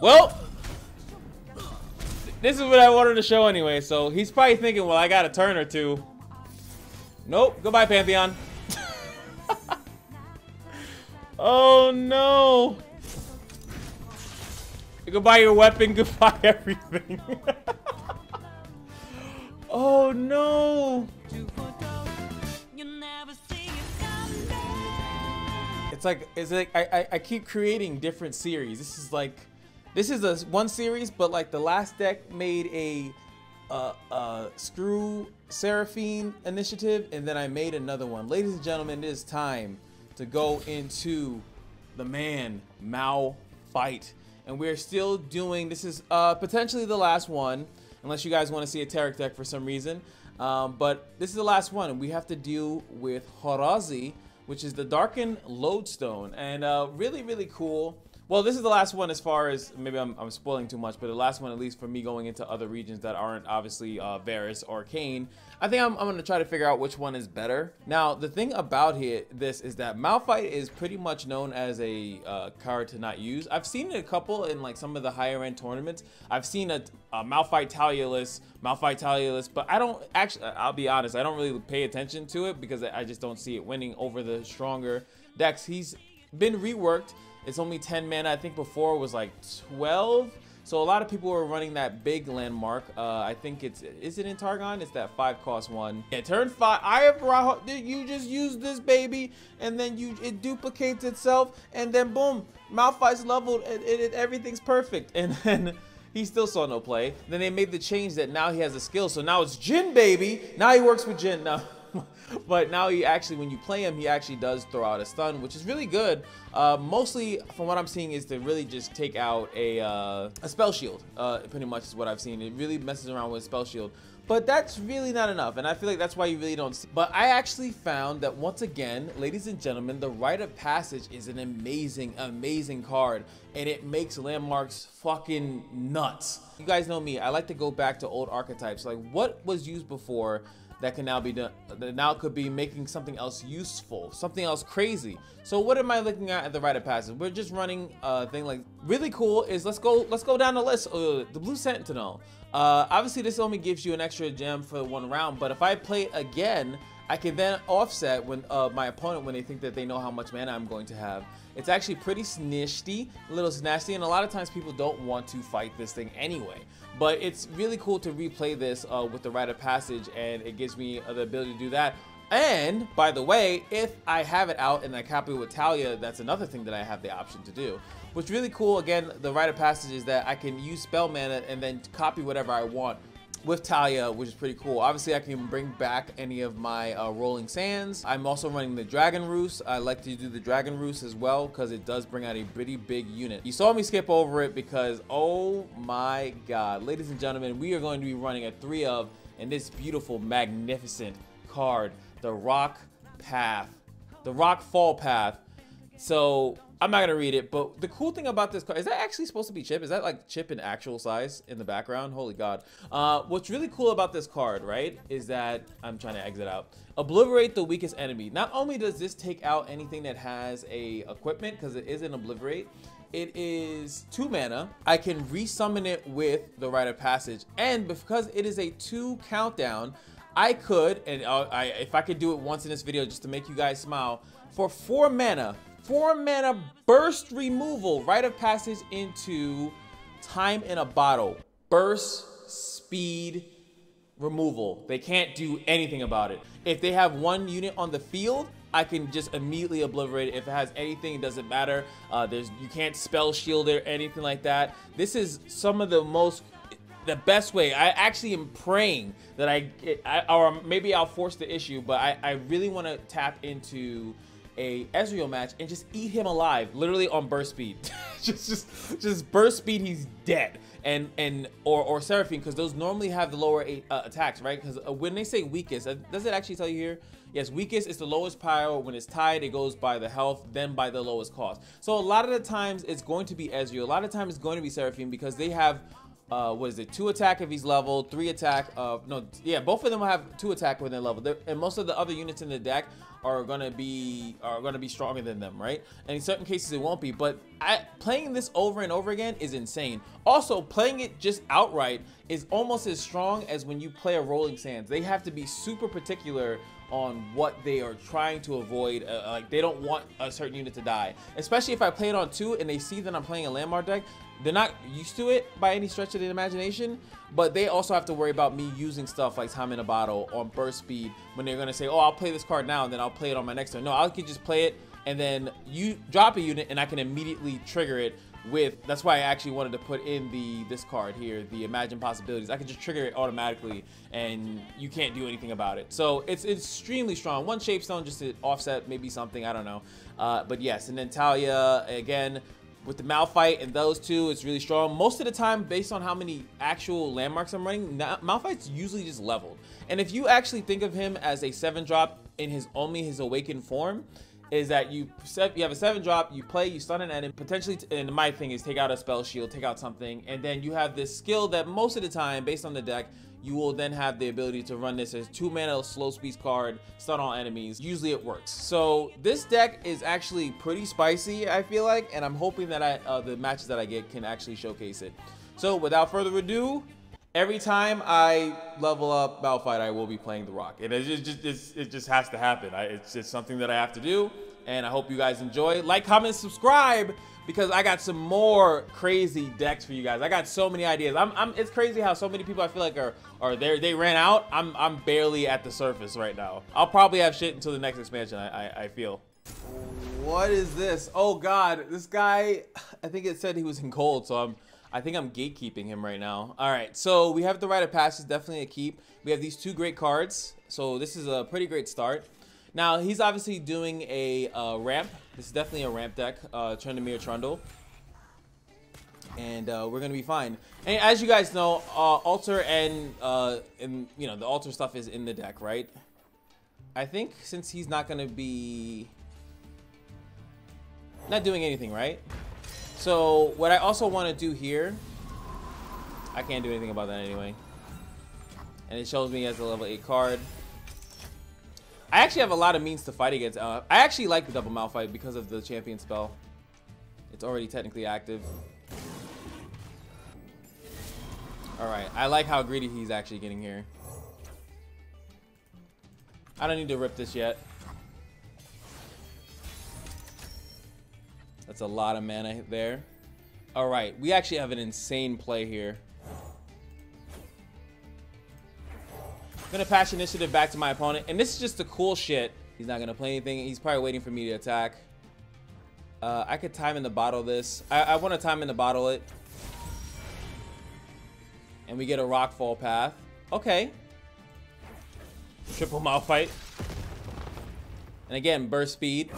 Well, this is what I wanted to show anyway, so he's probably thinking, well, I got a turn or two. Nope. Goodbye, Pantheon. Oh, no. Goodbye your weapon. Goodbye everything. Oh, no. It's like I keep creating different series. This is a one series, but like the last deck made a screw Seraphine initiative, and then I made another one. Ladies and gentlemen, it is time to go into the man Mao fight, and we're still doing. This is potentially the last one, unless you guys want to see a Tarek deck for some reason. But this is the last one, and we have to deal with Horazi, which is the Darkin Lodestone, and really cool. Well, this is the last one as far as, maybe I'm spoiling too much, but the last one at least for me going into other regions that aren't obviously Varus or Kane. I think I'm going to try to figure out which one is better. Now, the thing about this is that Malphite is pretty much known as a card to not use. I've seen it a couple in like some of the higher end tournaments. I've seen a Malphite Talia list, but I don't actually, I'll be honest, I don't really pay attention to it because I just don't see it winning over the stronger decks. He's been reworked. It's only 10 mana. I think before it was like 12. So a lot of people were running that big landmark. I think is it in Targon? It's that 5-cost one. Yeah, turn 5. I have Raha. You just use this baby, and then it duplicates itself, and then boom, Malphite's leveled, and everything's perfect. And then he still saw no play. Then they made the change that now he has a skill. So now it's Jin baby. Now he works with Jin now. But now he actually, when you play him, he actually does throw out a stun, which is really good. Mostly, from what I'm seeing, is to really just take out a spell shield. Pretty much is what I've seen. It really messes around with spell shield. But that's really not enough, and I feel like that's why you really don't see. But I actually found that once again, ladies and gentlemen, the Rite of Passage is an amazing card, and it makes landmarks fucking nuts. You guys know me, I like to go back to old archetypes, like what was used before that can now be done, that now could be making something else useful, something else crazy. So what am I looking at the Rite of Passage? We're just running a thing like really cool is let's go down the list. The Blue Sentinel. Obviously this only gives you an extra gem for one round, but if I play it again, I can then offset when my opponent when they think that they know how much mana I'm going to have. It's actually pretty snishty, a little snasty, and a lot of times people don't want to fight this thing anyway. But it's really cool to replay this with the Rite of Passage, and it gives me the ability to do that. And by the way, if I have it out and I copy it with Talia, that's another thing that I have the option to do. What's really cool, again, the Rite of Passage is that I can use spell mana and then copy whatever I want with Talia, which is pretty cool. Obviously, I can bring back any of my Rolling Sands. I'm also running the Dragon Roost. I like to do the Dragon Roost as well because it does bring out a pretty big unit. You saw me skip over it because, oh my God. Ladies and gentlemen, we are going to be running a 3 of, and this beautiful, magnificent card, the Rock Path, the Rock Fall Path. So I'm not gonna read it, but the cool thing about this card, is that actually supposed to be Chip? Is that like Chip in actual size in the background? Holy God. What's really cool about this card, right, is that, I'm trying to exit out. Obliterate the weakest enemy. Not only does this take out anything that has a equipment, because it is an Obliterate, it is 2 mana. I can resummon it with the Rite of Passage, and because it is a 2 countdown, I could, and if I could do it once in this video just to make you guys smile, for 4 mana burst removal, Rite of Passage into Time in a Bottle. Burst speed removal. They can't do anything about it. If they have 1 unit on the field, I can just immediately obliterate it. If it has anything, it doesn't matter. You can't spell shield it or anything like that. This is some of the best way. I actually am praying that or maybe I'll force the issue, but I really want to tap into a Ezreal match and just eat him alive, literally on burst speed. just burst speed, he's dead. Or Seraphine, because those normally have the lower attacks, right? Because when they say weakest, does it actually tell you here? Yes, weakest is the lowest power. When it's tied, it goes by the health, then by the lowest cost. So a lot of the times it's going to be Ezreal. A lot of times it's going to be Seraphine because they have what is it, 2 attack if he's leveled, 3 attack, no, yeah, both of them will have 2 attack when they're leveled. And most of the other units in the deck are gonna be stronger than them, right? And in certain cases it won't be, but playing this over and over again is insane. Also, playing it just outright is almost as strong as when you play a Rolling Sands. They have to be super particular on what they are trying to avoid. Like, they don't want a certain unit to die, especially if I play it on 2 and they see that I'm playing a landmark deck. They're not used to it by any stretch of the imagination, but they also have to worry about me using stuff like time in a bottle on burst speed when they're gonna say, oh, I'll play this card now and then I'll play it on my next turn. No, I can just play it and then you drop a unit and I can immediately trigger it with, that's why I actually wanted to put in this card here, the Imagine Possibilities. I can just trigger it automatically and you can't do anything about it. So it's extremely strong. 1 Shapestone just to offset maybe something, I don't know. But yes, and then Talia, again, with the Malphite and those 2, it's really strong. Most of the time, based on how many actual landmarks I'm running, Malphite's usually just leveled. And if you actually think of him as a 7-drop in only his awakened form, is that you have a 7-drop, you play, you stun an enemy, potentially, and my thing is take out a spell shield, take out something, and then you have this skill that most of the time, based on the deck, you will then have the ability to run this as 2-mana slow speed card, stun all enemies. Usually it works. So this deck is actually pretty spicy, I feel like, and I'm hoping that the matches that I get can actually showcase it. So without further ado, every time I level up Malphite, I will be playing the Rock, and it just has to happen. It's just something that I have to do, and I hope you guys enjoy. Like, comment, subscribe, because I got some more crazy decks for you guys. I got so many ideas. It's crazy how so many people I feel like are there. They ran out. I'm barely at the surface right now. I'll probably have shit until the next expansion, I feel. What is this? Oh God, this guy, I think it said he was in gold, so I think I'm gatekeeping him right now. All right, so we have the Rite of Passage, definitely a keep. We have these 2 great cards, so this is a pretty great start. Now, he's obviously doing a ramp. This is definitely a ramp deck, Trundle. And we're gonna be fine. And as you guys know, altar and you know, the altar stuff is in the deck, right? I think since he's not gonna be not doing anything, right? So what I also want to do here, I can't do anything about that anyway. And it shows me as a level 8 card. I actually have a lot of means to fight against. I actually like the double Malphite because of the champion spell. It's already technically active. All right, I like how greedy he's actually getting here. I don't need to rip this yet. That's a lot of mana there. All right, we actually have an insane play here. I'm gonna pass initiative back to my opponent, and this is just the cool shit. He's not gonna play anything. He's probably waiting for me to attack. I could time in the bottle this. I want to time in the bottle it, and we get a Rockfall path. Okay. Triple Malphite, and again burst speed.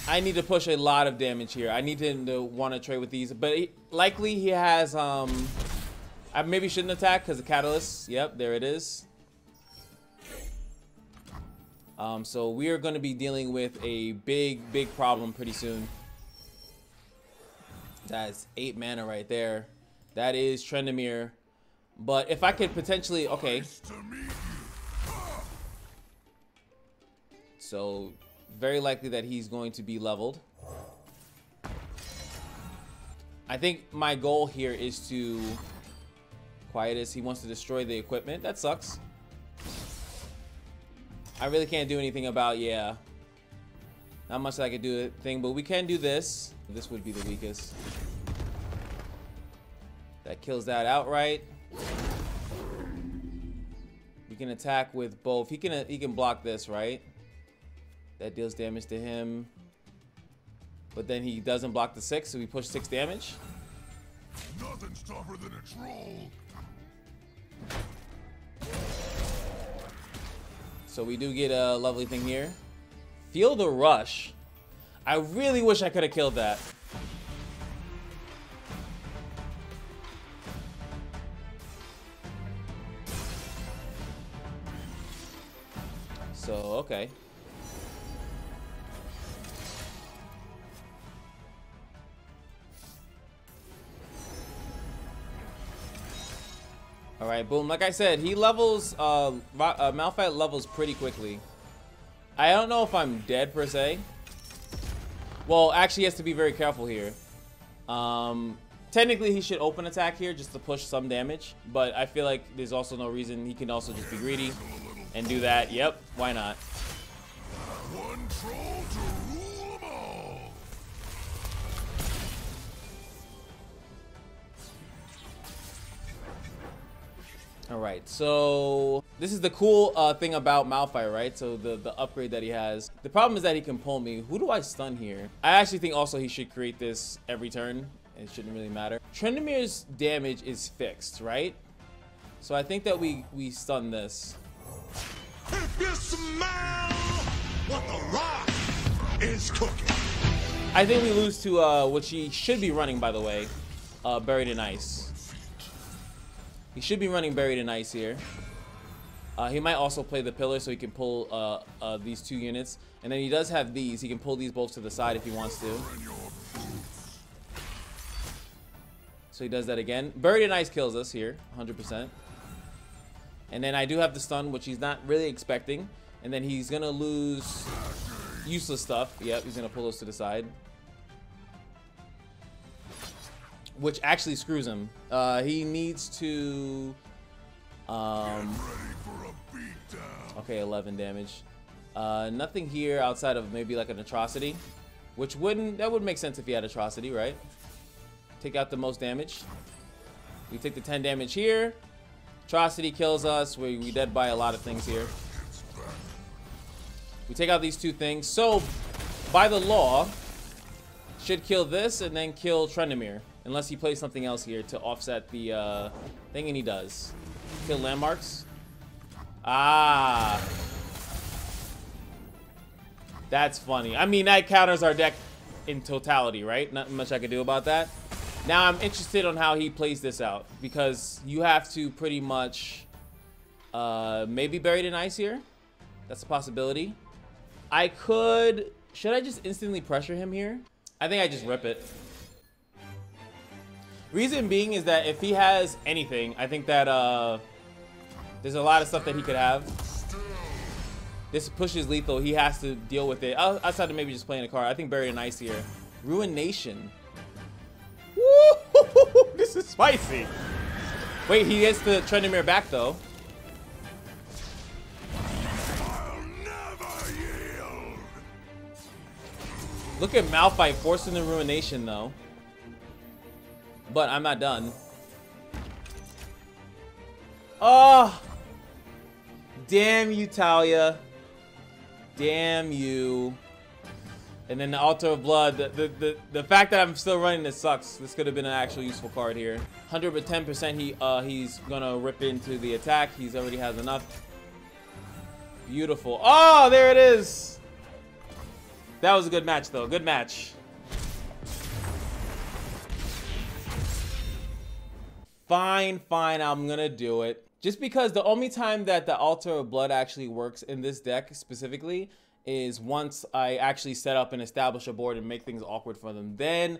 I need to push a lot of damage here. I need him to want to trade with these, but likely he has I maybe shouldn't attack because of Catalyst. Yep, there it is. So we are going to be dealing with a big problem pretty soon. That's 8 mana right there. That is Trundle. But if I could potentially, okay. So very likely that he's going to be leveled. I think my goal here is to quiet as he wants to destroy the equipment. That sucks. I really can't do anything about, yeah. Not much that I could do a thing, but we can do this. This would be the weakest. That kills that outright. We can attack with both. He can block this, right? That deals damage to him. But then he doesn't block the 6, so we push 6 damage. Nothing's tougher than a troll. So we do get a lovely thing here. Feel the rush. I really wish I could have killed that. So, okay. All right, boom. Like I said, he levels, Malphite levels pretty quickly. I don't know if I'm dead per se. Well, actually, he has to be very careful here. Technically, he should open attack here just to push some damage. But I feel like there's also no reason. He can also just be greedy and do that. Yep, why not? One troll to rule them all. All right, so this is the cool thing about Malphite, right? So the upgrade that he has. The problem is that he can pull me. Who do I stun here? I actually think also he should create this every turn. It shouldn't really matter. Trundel's damage is fixed, right? So I think that we stun this. If you smell what the rock is cooking. I think we lose to which he should be running, by the way, Buried in Ice. He should be running Buried in Ice here. He might also play the pillar so he can pull these 2 units. And then he does have these. He can pull these both to the side if he wants to. So he does that again. Buried in Ice kills us here, 100%. And then I do have the stun, which he's not really expecting. And then he's going to lose useless stuff. Yep, he's going to pull those to the side. Which actually screws him. He needs to... okay, 11 damage. Nothing here outside of maybe like an Atrocity. Which that would make sense if he had Atrocity, right? Take out the most damage. We take the 10 damage here. Atrocity kills us. We dead by a lot of things here. We take out these 2 things. So, by the law, should kill this and then kill Trundle. Unless he plays something else here to offset the thing, and he does. Kill landmarks. Ah. That's funny. I mean, that counters our deck in totality, right? Not much I can do about that. Now I'm interested on how he plays this out, because you have to pretty much maybe Buried in Ice here. That's a possibility. Should I just instantly pressure him here? I think I just rip it. Reason being is that if he has anything, I think that there's a lot of stuff that he could have. This push is lethal. He has to deal with it. Outside of maybe just playing a card. I think Buried in Ice here. Ruination. Woo! This is spicy. Wait, he gets the Trundle back though. I'll never yield. Look at Malphite forcing the Ruination though. But I'm not done. Oh! Damn you, Talia. Damn you. And then the Altar of Blood. The fact that I'm still running this sucks. This could have been an actual useful card here. 110% he's gonna rip into the attack. He's already has enough. Beautiful. Oh, there it is. That was a good match though. Good match. Fine, I'm gonna do it. Just because the only time that the Altar of Blood actually works in this deck specifically is once I actually set up and establish a board and make things awkward for them. Then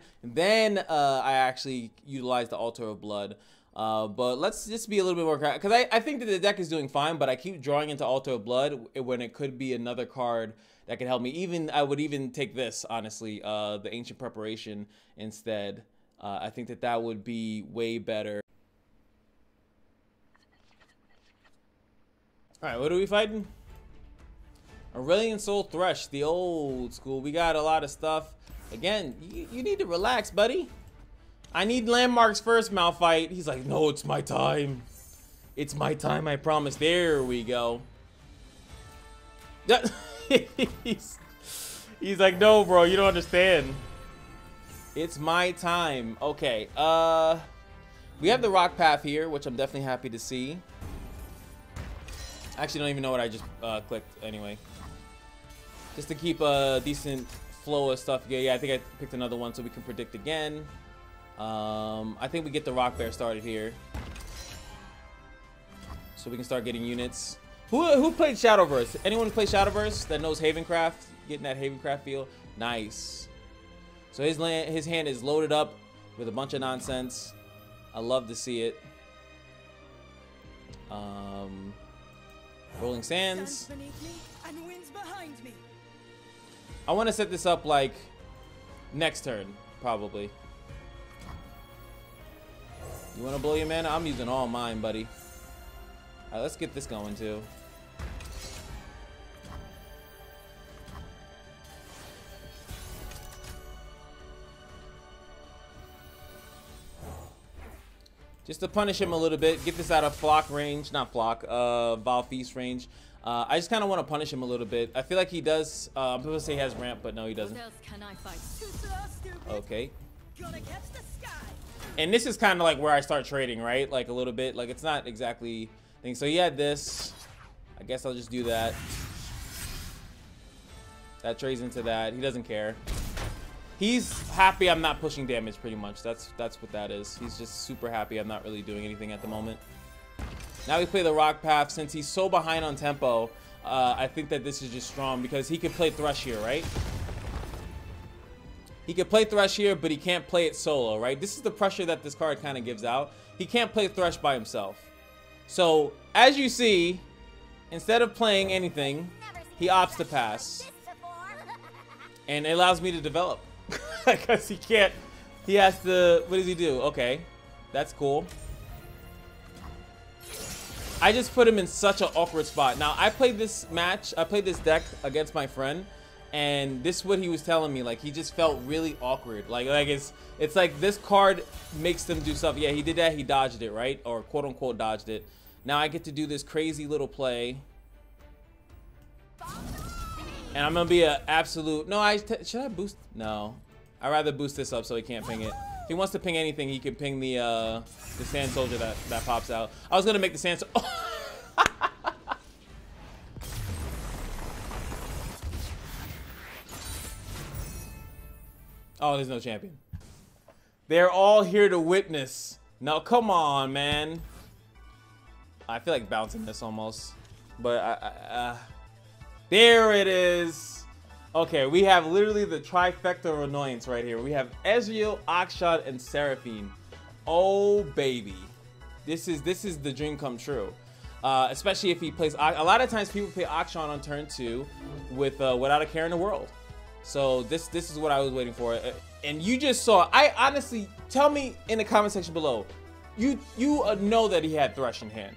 I actually utilize the Altar of Blood. But let's just be a little bit more, because I think that the deck is doing fine, but I keep drawing into Altar of Blood when it could be another card that could help me. I would even take this, honestly, the Ancient Preparation instead. I think that would be way better. All right, what are we fighting? Aurelian Soul Thresh, the old school. We got a lot of stuff. Again, you need to relax, buddy. I need landmarks first, Malphite. He's like, no, it's my time. It's my time, I promise. There we go. He's like, no, bro, you don't understand. It's my time. Okay, we have the Rock Path here, which I'm definitely happy to see. Actually, don't even know what I just clicked anyway. Just to keep a decent flow of stuff. Yeah, I think I picked another one so we can predict again. I think we get the Rock Bear started here. So we can start getting units. Who played Shadowverse? Anyone play Shadowverse that knows Havencraft? Getting that Havencraft feel? Nice. So his hand is loaded up with a bunch of nonsense. I love to see it. Rolling Sands. Stands beneath me and winds behind me. I want to set this up like next turn, probably. You want to blow your mana? I'm using all mine, buddy. All right, let's get this going too. Just to punish him a little bit, get this out of flock range, not flock, Val Feast range. I just kind of want to punish him a little bit. I feel like he does. I'm supposed to say he has ramp, but no, he doesn't. What else can I fight? Too slow, stupid. Okay. Gonna catch the sky. And this is kind of like where I start trading, right? Like a little bit. Like it's not exactly thing. So he had this. I guess I'll just do that. That trades into that. He doesn't care. He's happy I'm not pushing damage, pretty much. That's what that is. He's just super happy I'm not really doing anything at the moment. Now we play the Rock Path. Since he's so behind on tempo, I think that this is just strong because he could play Thresh here, right? He could play Thresh here, but he can't play it solo, right? This is the pressure that this card kind of gives out. He can't play Thresh by himself. So, as you see, instead of playing anything, he opts to pass. And it allows me to develop. Because he can't, he has to, what does he do? Okay, that's cool. I just put him in such an awkward spot. Now, I played this deck against my friend, and this is what he was telling me. Like, he just felt really awkward. Like it's like this card makes them do stuff. Yeah, he did that, he dodged it, right? Or quote unquote dodged it. Now I get to do this crazy little play. And I'm gonna be an absolute, no, should I boost? No. I'd rather boost this up so he can't ping it. If he wants to ping anything, he can ping the Sand Soldier that pops out. I was gonna make the Sand Soldier. Oh, there's no champion. They're all here to witness. No, come on, man. I feel like bouncing this almost, but there it is. Okay, we have literally the trifecta of annoyance right here. We have Ezreal, Akshot, and Seraphine. Oh baby, this is the dream come true. Especially if he plays. A lot of times people play Akshot on turn 2 with without a care in the world. So this is what I was waiting for. And you just saw. I honestly, tell me in the comment section below. You know that he had Thresh in hand.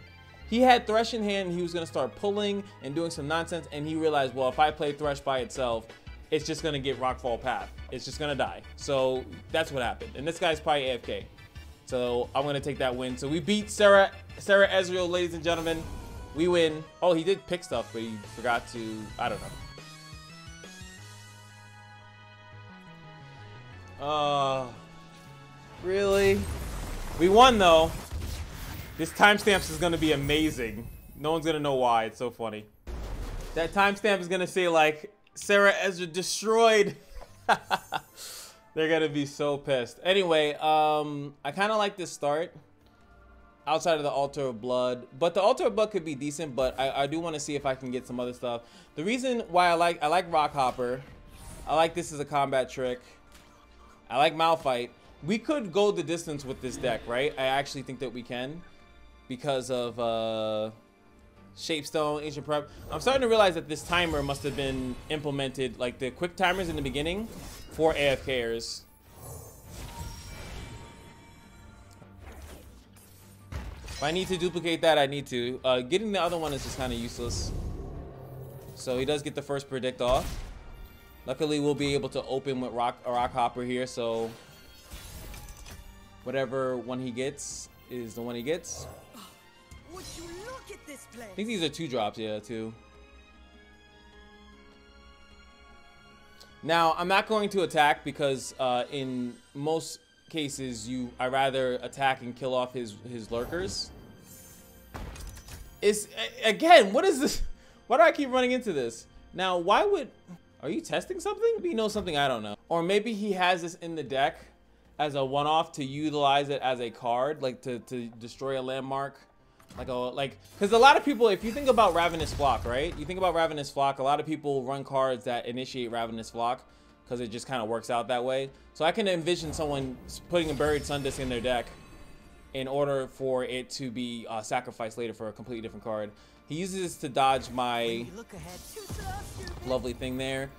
He had Thresh in hand, and he was going to start pulling and doing some nonsense, and he realized, well, if I play Thresh by itself, it's just going to get Rockfall Path. It's just going to die. So that's what happened. And this guy's probably AFK. So I'm going to take that win. So we beat SERA Ezreal, ladies and gentlemen. We win. Oh, he did pick stuff, but he forgot to, I don't know. Really? We won, though. This timestamps is going to be amazing. No one's going to know why. It's so funny. That timestamp is going to say, like, SERA Ezreal destroyed. They're going to be so pissed. Anyway, I kind of like this start. Outside of the Altar of Blood. But the Altar of Blood could be decent, but I do want to see if I can get some other stuff. The reason why I like Rock Hopper. I like this as a combat trick. I like Malphite. We could go the distance with this deck, right? I actually think that we can. Because of Shapestone, Ancient Prep. I'm starting to realize that this timer must have been implemented, like the quick timers in the beginning, for AFKers. If I need to duplicate that, I need to. Getting the other one is just kind of useless. So he does get the first predict off. Luckily, we'll be able to open with Rock Hopper here, so whatever one he gets is the one he gets. Would you look at this place? I think these are 2 drops, yeah, 2. Now, I'm not going to attack because in most cases, I rather attack and kill off his lurkers. Again, what is this? Why do I keep running into this? Now, are you testing something? Maybe he knows something I don't know. Or maybe he has this in the deck as a one-off to utilize it as a card, like to destroy a landmark. Because a lot of people, if you think about Ravenous Flock, right? You think about Ravenous Flock, a lot of people run cards that initiate Ravenous Flock because it just kind of works out that way. So I can envision someone putting a Buried Sun Disc in their deck in order for it to be sacrificed later for a completely different card. He uses this to dodge my Look ahead. Too slow, stupid. lovely thing there.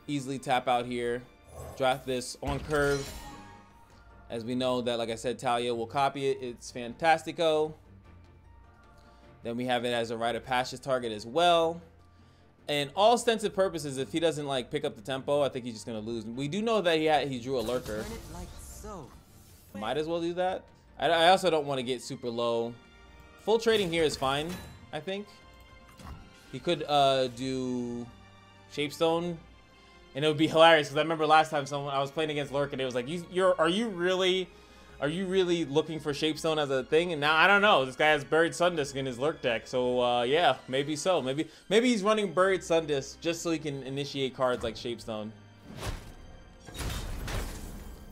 Easily tap out here. Draft this on curve. As we know that, like I said, Talia will copy it. It's fantastico. Then we have it as a rite of passage target as well. And all extensive purposes, if he doesn't like pick up the tempo, I think he's just gonna lose. We do know that he drew a lurker. Turn it like so. Might as well do that. I also don't want to get super low. Full trading here is fine, I think. He could do Shapestone, and it would be hilarious because I remember last time I was playing against Lurk and it was like, are you really looking for Shapestone as a thing? And now I don't know. This guy has Buried Sundisk in his Lurk deck, so yeah, maybe so. Maybe he's running Buried Sundisk just so he can initiate cards like Shapestone.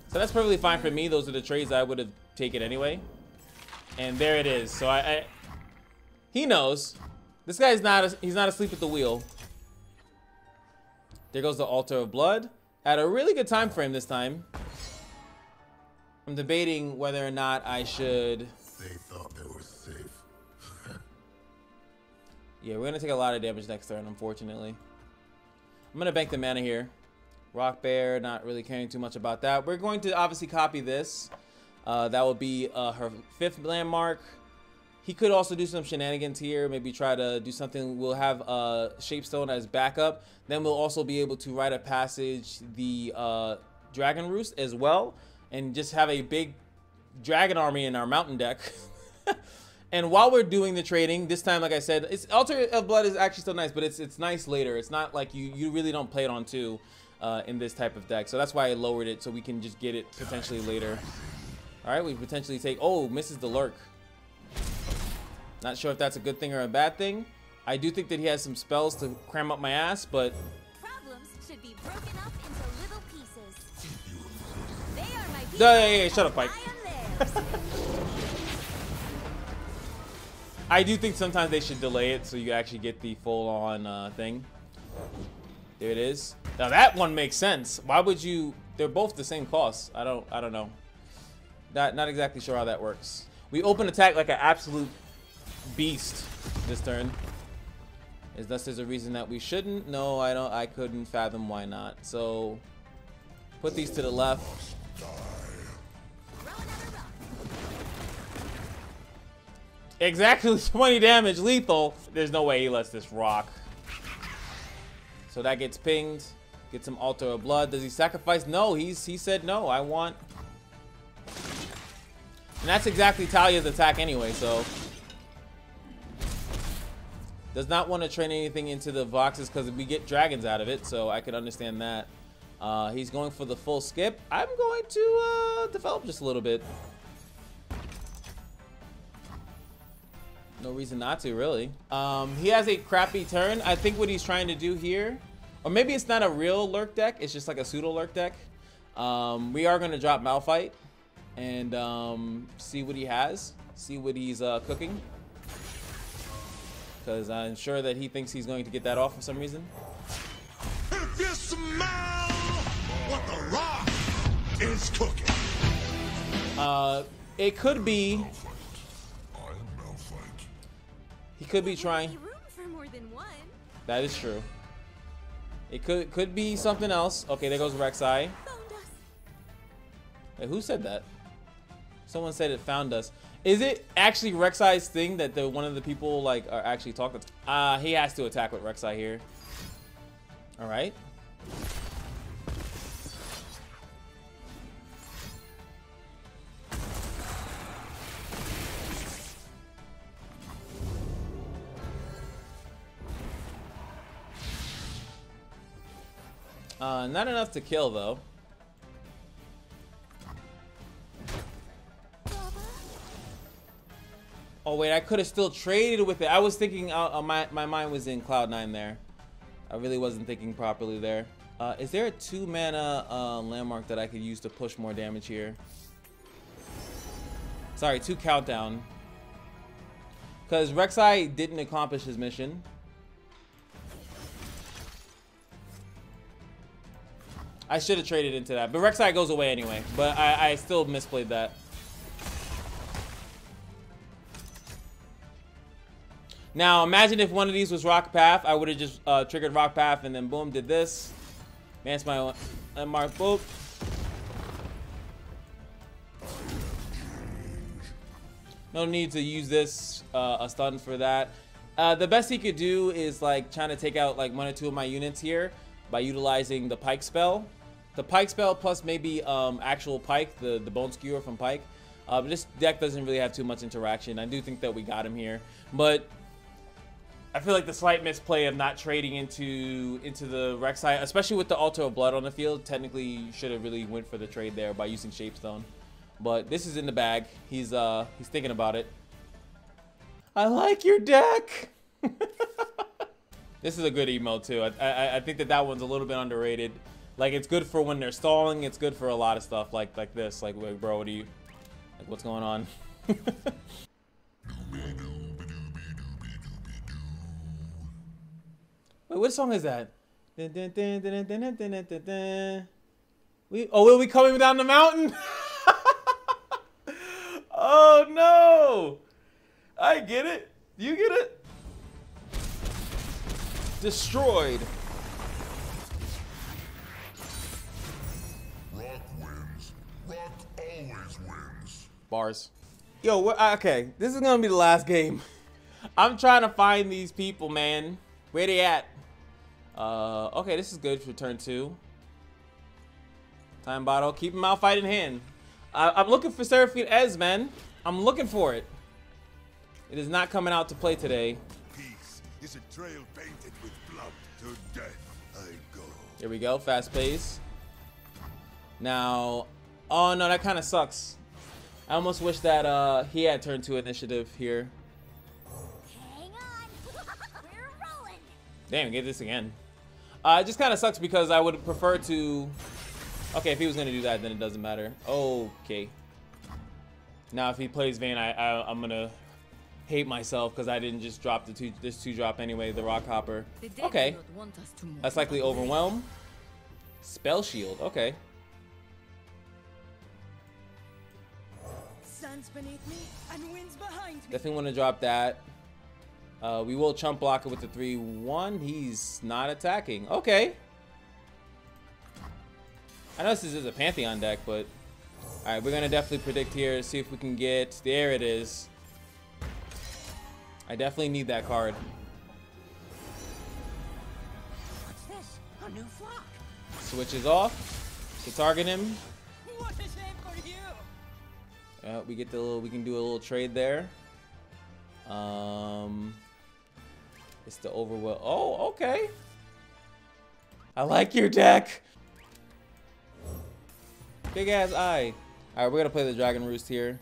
So that's perfectly fine for me. Those are the trades I would have taken anyway. And there it is. So he knows. This guy's he's not asleep at the wheel. There goes the Altar of Blood. Had a really good time frame this time. I'm debating whether or not I should. They thought they were safe. Yeah, we're gonna take a lot of damage next turn, unfortunately. I'm gonna bank the mana here. Rock Bear, not really caring too much about that. We're going to obviously copy this. That will be her 5th landmark. He could also do some shenanigans here, maybe try to do something. We'll have Shapestone as backup. Then we'll also be able to rite of passage the Dragon Roost as well, and just have a big dragon army in our mountain deck. And while we're doing the trading, this time, like I said, it's Altar of Blood is actually still nice, but it's nice later. It's not like you really don't play it on 2 in this type of deck. So that's why I lowered it, so we can just get it potentially later. All right, we potentially take, oh, misses the Lurk. Not sure if that's a good thing or a bad thing. I do think that he has some spells to cram up my ass, but Problems should be broken up into little pieces. They are my people. yeah, shut up, Pike. I am theirs. I do think sometimes they should delay it so you actually get the full-on thing. There it is. Now that one makes sense. Why would you? They're both the same cost. I don't know. Not exactly sure how that works. We open attack like an absolute beast this turn. Thus there's a reason that we shouldn't. No, I couldn't fathom why not. So put these to the left. Exactly 20 damage, lethal. There's no way he lets this rock. So that gets pinged. Get some Altar of Blood. Does he sacrifice? No, he said no. I want. And that's exactly Talia's attack anyway, so. Does not want to train anything into the boxes because we get dragons out of it, so I could understand that. He's going for the full skip. I'm going to develop just a little bit. No reason not to, really. He has a crappy turn. I think what he's trying to do here, or maybe it's not a real Lurk deck, it's just like a pseudo Lurk deck. We are going to drop Malphite and see what he has, see what he's cooking. Because I'm sure that he thinks he's going to get that off for some reason. If you smell what the rock is cooking. It could be. I am Malphite. He could be trying. Room for more than one. That is true. It could be something else. Okay, there goes Rek'Sai. Found us. Wait, who said that? Someone said it found us. Is it actually Rek'Sai's thing that one of the people like are actually talking? He has to attack with Rek'Sai here. All right. Not enough to kill though. Oh wait, I could have still traded with it. I was thinking, my mind was in Cloud 9 there. I really wasn't thinking properly there. Is there a 2 mana landmark that I could use to push more damage here? Sorry, 2 countdown. Because Rek'Sai didn't accomplish his mission. I should have traded into that, but Rek'Sai goes away anyway. But I still misplayed that. Now, imagine if one of these was Rock Path. I would have just triggered Rock Path and then boom, did this. Advance my landmark. Boop. No need to use this a stun for that. The best he could do is like trying to take out like 1 or 2 of my units here by utilizing the Pike spell. The Pike spell plus maybe actual Pike, the Bone Skewer from Pike. But this deck doesn't really have too much interaction. I do think that we got him here, but I feel like the slight misplay of not trading into the Rek'Sai, especially with the Altar of Blood on the field, technically you should have really went for the trade there by using Shapestone. But this is in the bag. He's thinking about it. I like your deck. This is a good emote too. I think that one's a little bit underrated. Like, it's good for when they're stalling. It's good for a lot of stuff like this. Like bro, what do you, like, what's going on? Wait, what song is that? Will we coming down the mountain? Oh no! I get it. You get it? Destroyed. Rock wins. Rock always wins. Bars. Yo, okay, this is gonna be the last game. I'm trying to find these people, man. Where they at? Okay, this is good for turn 2. Time bottle. Keep him out fight in hand. I'm looking for Seraphine Ez, man. I'm looking for it. It is not coming out to play today. Peace is a trail painted with blood. To death I go. Here we go. Fast pace. Now, oh no, that kind of sucks. I almost wish that he had turn 2 initiative here. Hang on. We're rolling. Damn, get this again. It just kind of sucks because I would prefer to... Okay, if he was going to do that, then it doesn't matter. Okay. Now, if he plays Vayne, I'm going to hate myself because I didn't just drop this 2-drop anyway, the Rock Hopper. Okay. That's likely Overwhelm. Spell Shield. Okay. Sun's beneath me and winds behind me. Definitely want to drop that. We will chump block it with the 3-1. He's not attacking. Okay. I know this is a Pantheon deck, but all right, we're gonna definitely predict here. See if we can get. There it is. I definitely need that card. What's this? A new flock. Switches off to target him. What a shame for you. We get the little. We can do a little trade there. It's the overwhelm. Oh, okay. I like your deck. Big ass eye. All right, we're gonna play the Dragon Roost here.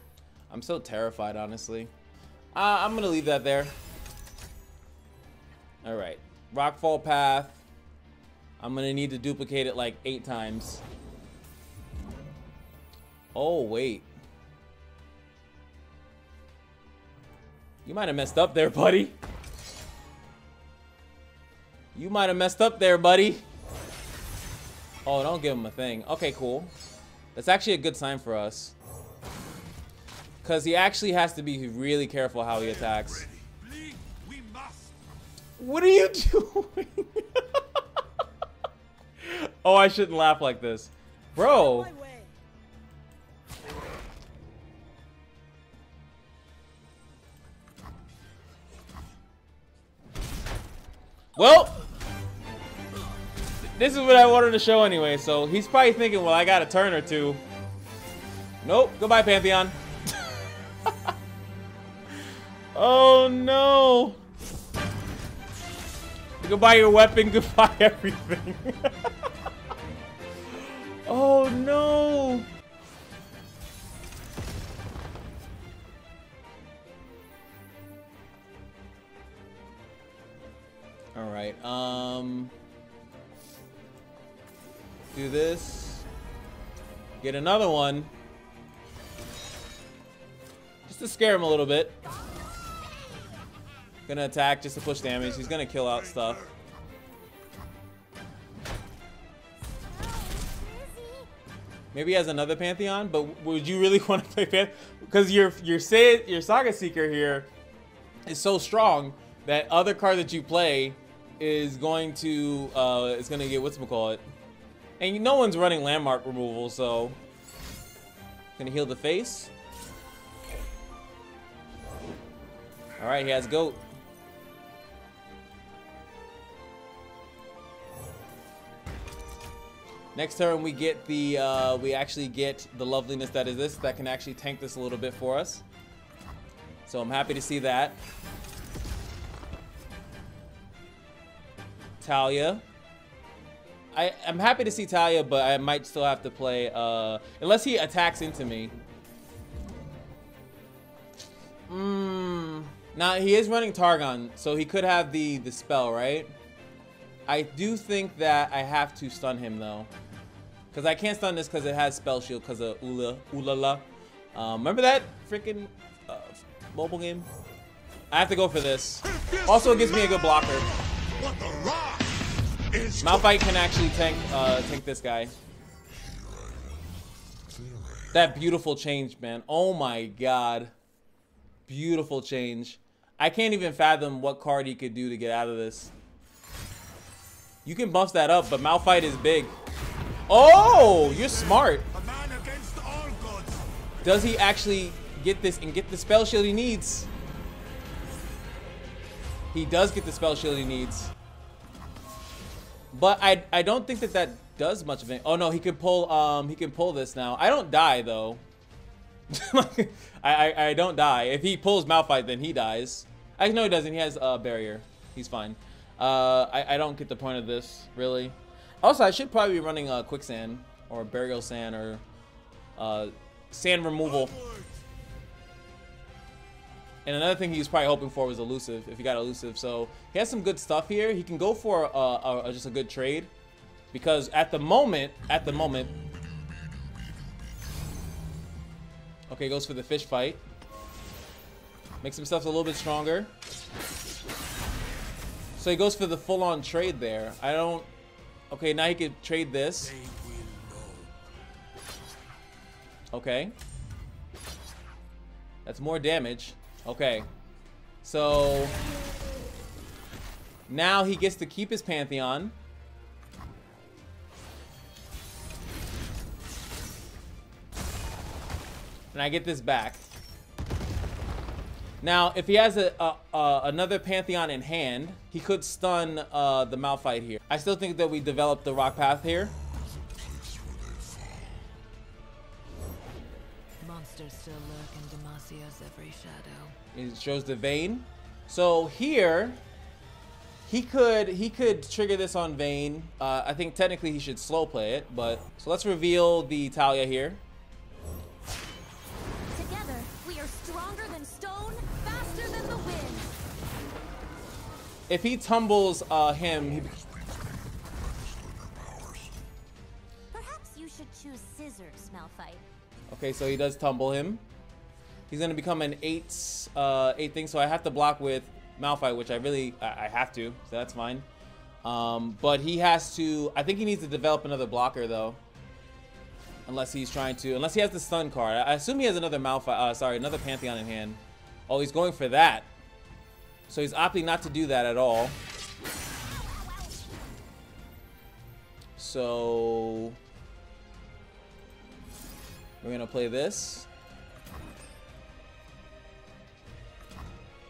I'm so terrified, honestly. I'm gonna leave that there. All right, Rockfall Path. I'm gonna need to duplicate it like 8 times. Oh wait. You might have messed up there, buddy. You might have messed up there, buddy. Oh, don't give him a thing. Okay, cool. That's actually a good sign for us. Because he actually has to be really careful how he attacks. We must. What are you doing? Oh, I shouldn't laugh like this. Bro. My way. Well, this is what I wanted to show anyway, so he's probably thinking, well, I got a turn or 2. Nope, goodbye, Pantheon. Oh, no. Goodbye your weapon, goodbye everything. Oh, no. All right, do this. Get another one. Just to scare him a little bit. Gonna attack just to push damage. He's gonna kill out stuff. Maybe he has another Pantheon, but would you really want to play Pantheon? Because your Saga Seeker here is so strong that other card that you play is going to get whatchamacallit. And no one's running landmark removal, so gonna heal the face. All right, he has goat. Next turn we get the we actually get the loveliness that is this that can actually tank this a little bit for us. So I'm happy to see that. Talia. I'm happy to see Talia, but I might still have to play unless he attacks into me. Now he is running Targon, so he could have the spell, right? I do think that I have to stun him though, because I can't stun this because it has spell shield because of Ulala. Remember that freaking mobile game? I have to go for this. Also, it gives me a good blocker. Malphite can actually tank this guy. That beautiful change, man. Oh my god. Beautiful change. I can't even fathom what card he could do to get out of this. You can buff that up, but Malphite is big. Oh, you're smart. Does he actually get this and get the spell shield he needs? He does get the spell shield he needs. But I don't think that does much of it. Oh no, he can pull this now. I don't die though. I don't die. If he pulls Malphite, then he dies. Actually, no, he doesn't. He has a barrier. He's fine. I don't get the point of this, really. Also, I should probably be running quicksand or burial sand or sand removal. And another thing he was probably hoping for was elusive, if he got elusive. So he has some good stuff here. He can go for just a good trade, because at the moment, okay, goes for the fish fight. Makes himself a little bit stronger. So he goes for the full-on trade there. I don't. Okay, now he could trade this. Okay. That's more damage. Okay. So now he gets to keep his Pantheon. And I get this back. Now, if he has another Pantheon in hand, he could stun the Malphite here. I still think that we developed the Rock Path here. Monsters still lurk in Demasia's every shadow. It shows the Vayne. So here, he could trigger this on Vayne. I think technically he should slow play it, but so let's reveal the Talia here. Together, we are stronger than stone, faster than the wind. If he tumbles him, Perhaps you should choose scissors, Malphite. okay, so he does tumble him. He's gonna become an 8 thing, so I have to block with Malphite, which I have to, so that's fine. But he has to. I think he needs to develop another blocker though, unless he has the stun card. I assume he has another another Pantheon in hand. Oh, he's going for that. So he's opting not to do that at all. So we're gonna play this.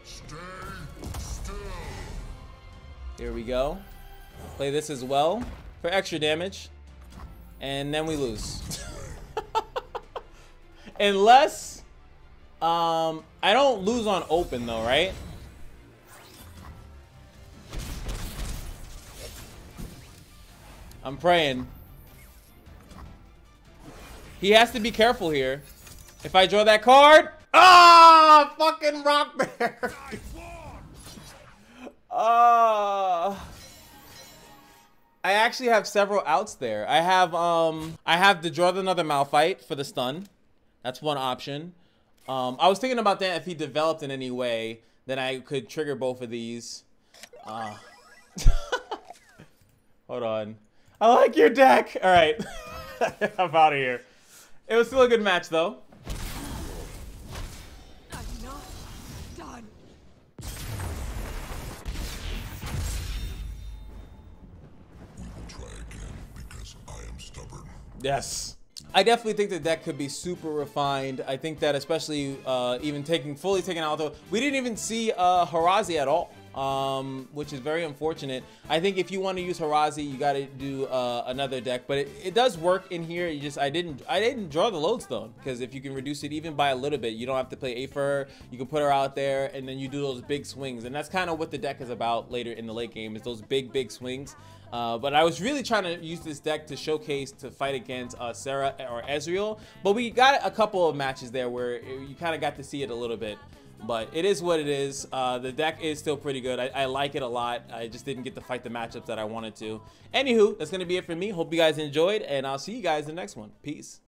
Stay still. Here we go. Play this as well for extra damage. And then we lose. Unless I don't lose on open though, right? I'm praying. He has to be careful here. If I draw that card, fucking rock bear. I actually have several outs there. I have to draw another Malphite for the stun. That's one option. I was thinking about that if he developed in any way, then I could trigger both of these. Hold on. I like your deck. All right. I'm out of here. It was still a good match though. I'm not done. Yes. I definitely think the deck could be super refined. I think that especially even fully taking out the, we didn't even see Harazi at all, which is very unfortunate. I think if you want to use Harazi, you got to do another deck, but it does work in here. You just I didn't draw the lodestone, because if you can reduce it even by a little bit, you don't have to play A for her. You can put her out there, and then you do those big swings, and that's kind of what the deck is about later in the late game, is those big swings. But I was really trying to use this deck to showcase to fight against SERA or Ezreal. But we got a couple of matches there where you kind of got to see it a little bit. But it is what it is. The deck is still pretty good. I like it a lot. I just didn't get to fight the matchups that I wanted to. Anywho, that's going to be it for me. Hope you guys enjoyed, and I'll see you guys in the next one. Peace.